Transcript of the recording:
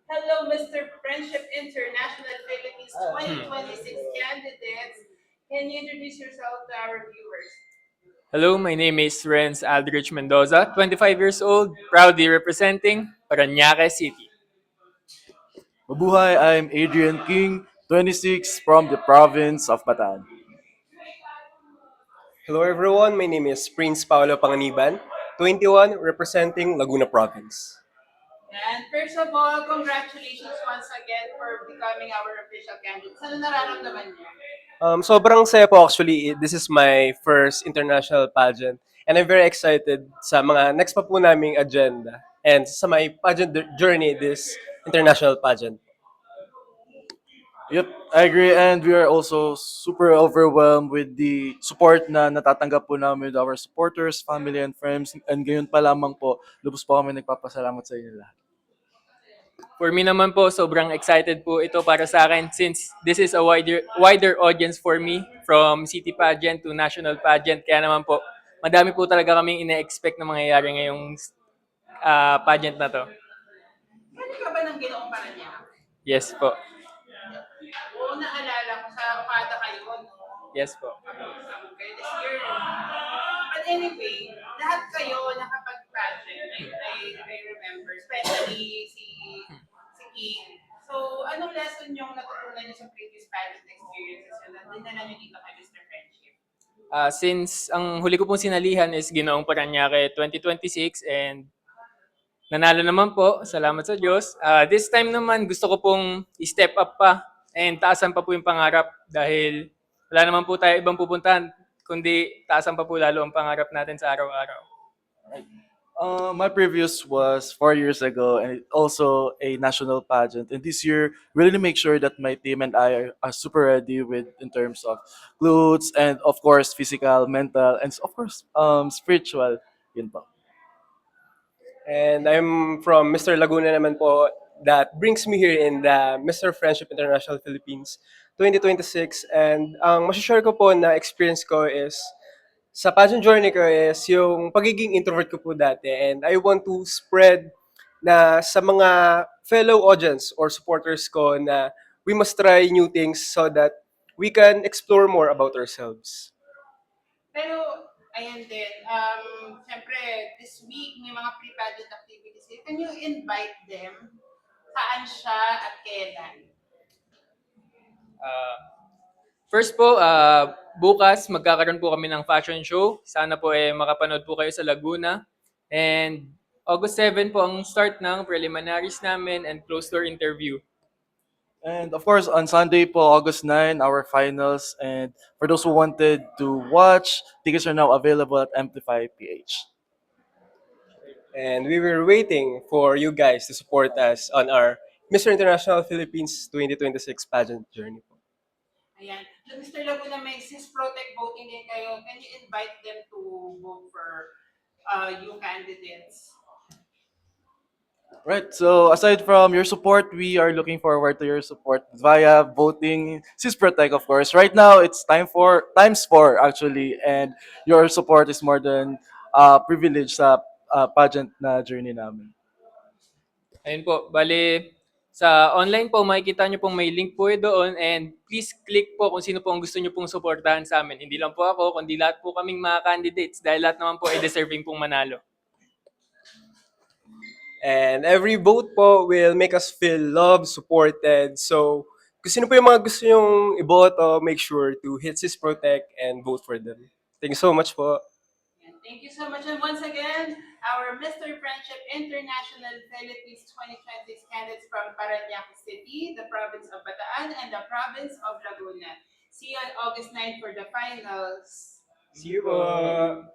Hello, Mr. Friendship International Philippines Hmm. 2026 candidates. Can you introduce yourself to our viewers? Hello, my name is Renz Aldrich Mendoza, 25 years old, proudly representing Parañaque City. Mabuhay, I'm Adrian King, 26, from the province of Bataan. Hello everyone, my name is Prince Paolo Panganiban, 21, representing Laguna Province. And first of all, congratulations once again for becoming our official candidates. Ano nararamdaman niyo? Sobrang saya po actually, this is my first international pageant and I'm very excited sa mga next pa po naming agenda and sa my pageant journey this international pageant. Yep, I agree, and we are also super overwhelmed with the support na natatanggap po namin with our supporters, family, and friends. And ngayon pa lamang po, lubos po kami nagpapasalamat sa inyo lahat. For me naman po, sobrang excited po ito para sa akin since this is a wider audience for me from city pageant to national pageant. Kaya naman po, madami po talaga kaming ine-expect na mangyayari ngayong pageant na to. Ano ka ba ng Ginoong Paranaque? Yes po. Oo, naalala ko sa Okada kayo, no? Yes po. Okay, this year. But anyway, lahat kayo nakapag-pageant. I remember, especially si King. So, anong lesson yung natutunan niyo sa previous pageant experiences yun na dinala niyo dito kay Mr. Friendship? Since ang huli ko pong sinalihan is Ginoong Parañaque 2026 and nanalo naman po, salamat sa Diyos. This time naman gusto ko pong i-step up pa and taasan pa po yung pangarap dahil wala naman po tayo ibang pupuntahan kundi taasan pa po lalo ang pangarap natin sa araw-araw. My previous was 4 years ago, and it also a national pageant. And this year, really make sure that my team and I are super ready with in terms of clothes and of course physical, mental, and of course spiritual. Yun po. And I'm from Mr. Laguna naman po that brings me here in the Mr. Friendship International Philippines 2026 and ang masashare ko po na experience ko is sa pageant journey ko is yung pagiging introvert ko po dati and I want to spread na sa mga fellow audience or supporters ko na we must try new things so that we can explore more about ourselves. Pero, ayan din, syempre, this week may mga pre-pageant activities. Can you invite them? Saan siya at kailan? Uh, First po, bukas magkakaroon po kami ng fashion show. Sana po makapanood po kayo sa Laguna. And August 7 po ang start ng preliminaries namin and closed door interview. And of course, on Sunday po, August 9, our finals. And for those who wanted to watch, tickets are now available at Amplify PH. And we were waiting for you guys to support us on our Mr. International Philippines 2026 pageant journey. Ayan. So, Mr. Laguna, may sis protect voting din kayo. Can you invite them to vote for you candidates? Right. So aside from your support, we are looking forward to your support via voting Protect, of course. Right now, it's times four actually, and your support is more than privilege sa pageant na journey namin. Ayun po, bali sa online po makikita nyo pong may link po doon and please click po kung sino po ang gusto nyo pong suportahan sa amin. Hindi lang po ako, kundi lahat po kaming mga candidates dahil lahat naman po ay deserving pong manalo. And every vote po will make us feel loved, supported. So, kung sino po yung mga gusto nyong iboto, make sure to hit Sis Protect and vote for them. Thank you so much po. Ayan. Thank you so much. And once again, our Mr. Friendship International Philippines 2026 candidates from Parañaque City, the province of Bataan, and the province of Laguna. See you on August 9 for the finals. See you po.